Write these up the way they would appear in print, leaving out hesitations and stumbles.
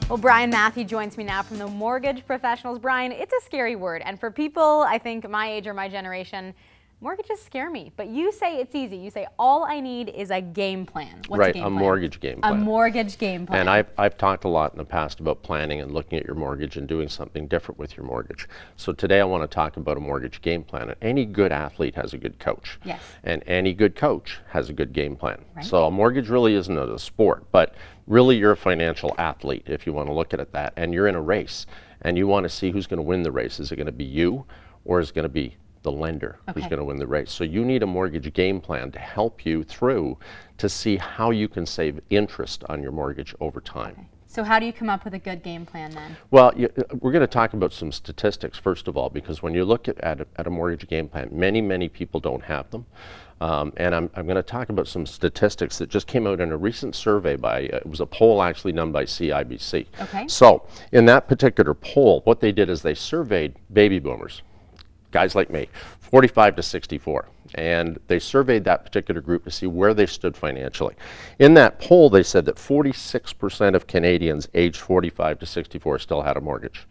Well, Brian Matthew joins me now from the Mortgage Professionals. Brian, it's a scary word, and for people, I think, my age or my generation, mortgages scare me. But you say it's easy. You say all I need is a game plan. What's right, a game plan? Mortgage game plan. A mortgage game plan. And I've talked a lot in the past about planning and looking at your mortgage and doing something different with your mortgage. So today I want to talk about a mortgage game plan. And any good athlete has a good coach. Yes. And any good coach has a good game plan. Right. So a mortgage really isn't a sport, but really you're a financial athlete if you want to look at it that. And you're in a race and you want to see who's going to win the race. Is it going to be you or is it going to be the lender who's going to win the race? So you need a mortgage game plan to help you through to see how you can save interest on your mortgage over time. Okay. So how do you come up with a good game plan then? Well, we're going to talk about some statistics first of all, because when you look at a mortgage game plan, many people don't have them. And I'm going to talk about some statistics that just came out in a recent survey by, it was a poll actually done by CIBC. Okay. So in that particular poll, what they did is they surveyed baby boomers, guys like me, 45 to 64. And they surveyed that particular group to see where they stood financially. In that poll, they said that 46% of Canadians aged 45 to 64 still had a mortgage.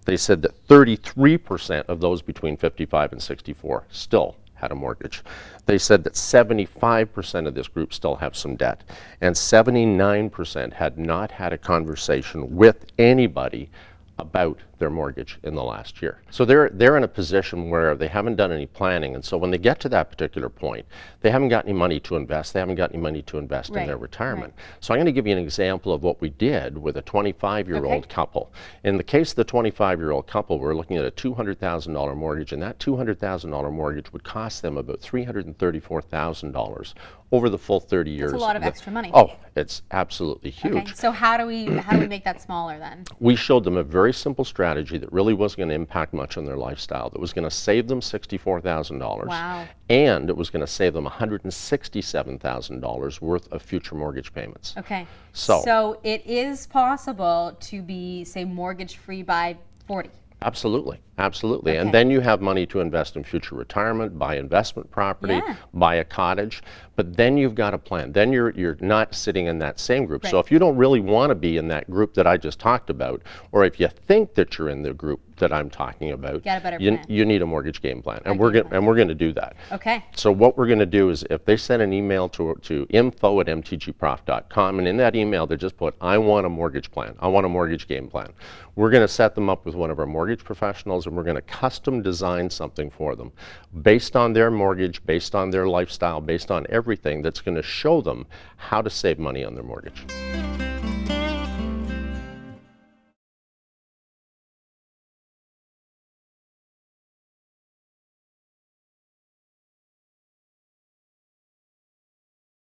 They said that 33% of those between 55 and 64 still had a mortgage. They said that 75% of this group still have some debt, and 79% had not had a conversation with anybody about their mortgage in the last year. So they're in a position where they haven't done any planning, and so when they get to that particular point, they haven't got any money to invest. They haven't got any money to invest in their retirement. So I'm going to give you an example of what we did with a 25-year-old couple. In the case of the 25-year-old couple, we're looking at a $200,000 mortgage, and that $200,000 mortgage would cost them about $334,000 over the full 30 years. That's a lot of extra money. Oh, it's absolutely huge. Okay, so how do we make that smaller then? We showed them a very simple strategy that really wasn't going to impact much on their lifestyle, that was going to save them $64,000. Wow. And it was going to save them $167,000 worth of future mortgage payments. Okay. So it is possible to be, say, mortgage free by 40. Absolutely, absolutely. Okay. And then you have money to invest in future retirement, buy investment property, buy a cottage, but then you've got a plan. Then you're not sitting in that same group. So if you don't really want to be in that group that I just talked about, or if you think that you're in the group that I'm talking about, you need a mortgage game plan. And we're going to do that. Okay. So what we're going to do is if they send an email to info@mtgprof.com, and in that email they just put, I want a mortgage plan, I want a mortgage game plan, we're going to set them up with one of our mortgage professionals, and we're going to custom design something for them based on their mortgage, based on their lifestyle, based on everything, that's going to show them how to save money on their mortgage.